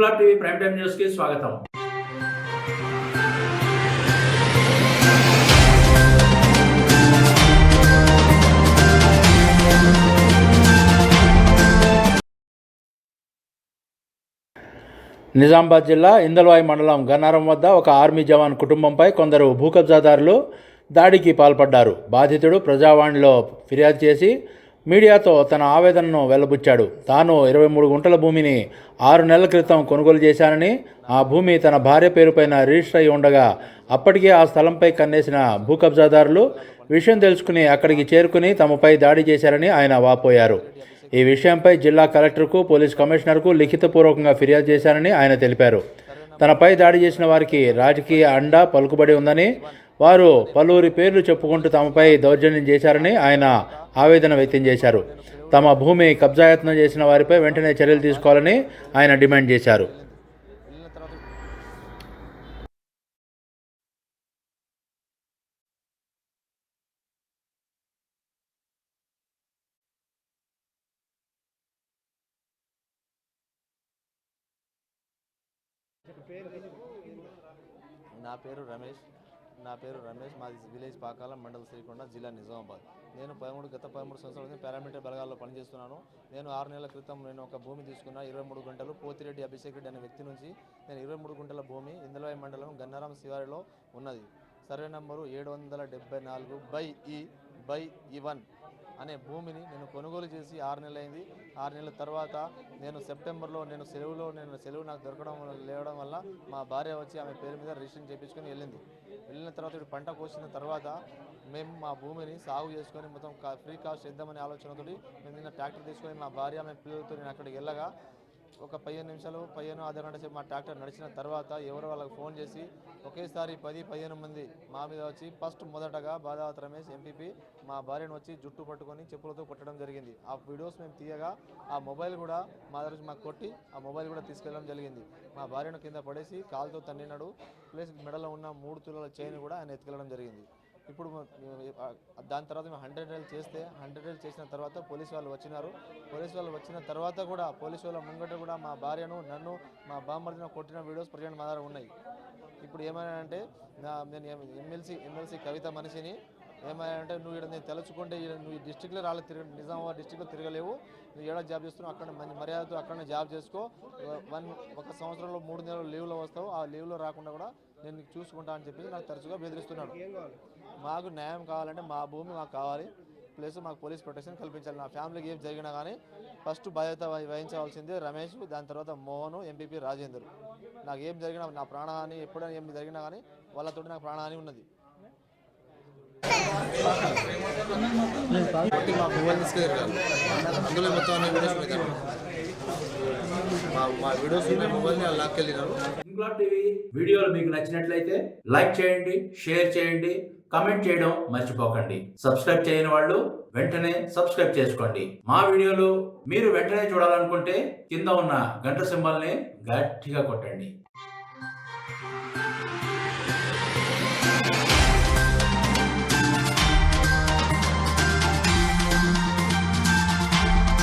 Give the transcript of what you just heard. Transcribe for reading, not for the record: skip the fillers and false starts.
Inquilab TV prime time news కి స్వాగతం. నిజామాబాద్ జిల్లా ఇందల్వాయి మండలం గన్నారం వద్ద ఒక ఆర్మీ జవాన్ కుటుంబంపై కొందరు భూకబ్జాదారులు దాడికి పాల్పడ్డారు. బాధితుడు ప్రజావాణిలో ఫిర్యాదు చేసి మీడియాతో తన ఆవేదనను వెల్లబుచ్చాడు. తాను 23 గుంటల భూమిని 6 నెలల క్రితం కొనుగోలు చేశానని, ఆ భూమి తన భార్య పేరుపైన రిజిస్టర్ అయి ఉండగా అప్పటికే ఆ స్థలంపై కన్నేసిన భూకబ్జాదారులు విషయం తెలుసుకుని అక్కడికి చేరుకుని తమపై దాడి చేశారని ఆయన వాపోయారు. ఈ విషయంపై జిల్లా కలెక్టర్కు, పోలీస్ కమిషనర్కు లిఖితపూర్వకంగా ఫిర్యాదు చేశానని ఆయన తెలిపారు. తనపై దాడి చేసిన వారికి రాజకీయ అండ పలుకుబడి ఉందని, వారు పలువురి పేర్లు చెప్పుకుంటూ తమపై దౌర్జన్యం చేశారని ఆయన ఆవేదన వ్యక్తం చేశారు. తమ భూమి కబ్జాయత్నం చేసిన వారిపై వెంటనే చర్యలు తీసుకోవాలని ఆయన డిమాండ్ చేశారు. నా పేరు రమేష్. మాది విలేజ్ పాకాల, మండల్ శ్రీకొండ, జిల్లా నిజామాబాద్. నేను గత 13 సంవత్సరాల నుంచి పారామిలిటరీ బలగాల్లో పనిచేస్తున్నాను. నేను 6 నెలల క్రితం ఒక భూమి తీసుకున్న 23 గుంటలు పోతిరెడ్డి అభిషేక్ రెడ్డి అనే వ్యక్తి నుంచి. నేను 23 గుంటల భూమి ఇందల్వాయి మండలం గన్నారం శివారిలో ఉన్నది. సర్వే నంబరు 774/E/E1 అనే భూమిని నేను కొనుగోలు చేసి 6 నెలలైంది. 6 నెలల తర్వాత నేను సెప్టెంబర్లో సెలవు నాకు లేవడం వల్ల మా భార్య వచ్చి ఆమె పేరు మీద రిజిస్ట్రేషన్ చేయించుకొని వెళ్ళిన తర్వాత ఇప్పుడు పంట కోసిన తర్వాత మేము మా భూమిని సాగు చేసుకొని మొత్తం ఫ్రీ కాస్ట్ చేద్దామనే ఆలోచనతో మేము నిన్న ట్రాక్టర్ తీసుకొని మా భార్య ఆమె పిల్లలతో నేను అక్కడికి వెళ్ళగా ఒక 15 నిమిషాలు అర్ధ గంట సేపు మా ట్రాక్టర్ నడిచిన తర్వాత ఎవరో వాళ్ళకి ఫోన్ చేసి ఒకేసారి 10-15 మంది మా మీద వచ్చి మొదటగా బాదావత్ రమేష్ ఎంపీపీ మా భార్యను వచ్చి జుట్టు పట్టుకొని చెప్పులతో కొట్టడం జరిగింది. ఆ వీడియోస్ మేము తీయగా ఆ మొబైల్ కూడా మా దగ్గర మాకు కొట్టి ఆ మొబైల్ కూడా తీసుకెళ్ళడం జరిగింది. మా భార్యను కింద పడేసి కాలుతో తన్నినాడు. ప్లస్ మెడలో ఉన్న 3 తులాల చైన్ కూడా ఆయన ఎత్తుకెళ్ళడం జరిగింది. ఇప్పుడు దాని తర్వాత మేము 100 డేలు చేస్తే 100 డేలు చేసిన తర్వాత పోలీసు వాళ్ళు వచ్చినారు. పోలీసు వాళ్ళు వచ్చిన తర్వాత కూడా పోలీసు వాళ్ళ ముంగట కూడా మా భార్యను, నన్ను, మా బామ్మర్దిని కొట్టిన వీడియోస్ ప్రజెంట్ మా దగ్గర ఉన్నాయి. ఇప్పుడు ఏమైనా అంటే నేను ఎమ్మెల్సీ కవిత మనిషిని ఏమైనా నువ్వు ఇక్కడ నేను తెలుసుకుంటే నువ్వు ఈ డిస్టిక్లో నిజామాబాద్ డిస్టిక్లో తిరగలేవు, నువ్వు ఏడా జాబ్ చేస్తున్నావు అక్కడ మంచి మర్యాదతో అక్కడనే జాబ్ చేసుకో, ఒక సంవత్సరంలో 3 నెలలు లీవ్లో వస్తావు, ఆ లీవ్లో రాకుండా కూడా నేను నీకు చూసుకుంటా అని చెప్పి నాకు తరచుగా బెదిరిస్తున్నాడు. మాకు న్యాయం కావాలంటే మా భూమి మాకు కావాలి, ప్లస్ మాకు పోలీస్ ప్రొటెక్షన్ కల్పించాలి. నా ఫ్యామిలీకి ఏం జరిగినా కానీ ఫస్ట్ బాధ్యత వహించవలసిందే రమేష్, దాని తర్వాత మోహన్, ఎంపీపీ రాజేందర్. నాకు ఏం జరిగినా నా ప్రాణహాని ఎప్పుడైనా ఏం జరిగినా కానీ వాళ్ళతో నాకు ప్రాణహాని ఉన్నది. మా మొబైల్ తీసుకెళ్ళారు, అందులో మొత్తం వీడియోస్ మా వీడియోస్ మొబైల్ని లాక్కెళ్ళినారు. ఇంక్లాబ్ టీవీ వీడియోలు మీకు నచ్చినట్లయితే లైక్ చేయండి, షేర్ చేయండి, కమెంట్ చేయడం మర్చిపోకండి. సబ్స్క్రైబ్ చేయని వాళ్ళు వెంటనే సబ్స్క్రైబ్ చేసుకోండి. మా వీడియోలు మీరు వెంటనే చూడాలనుకుంటే కింద ఉన్న గంట సింబల్ని గట్టిగా కొట్టండి.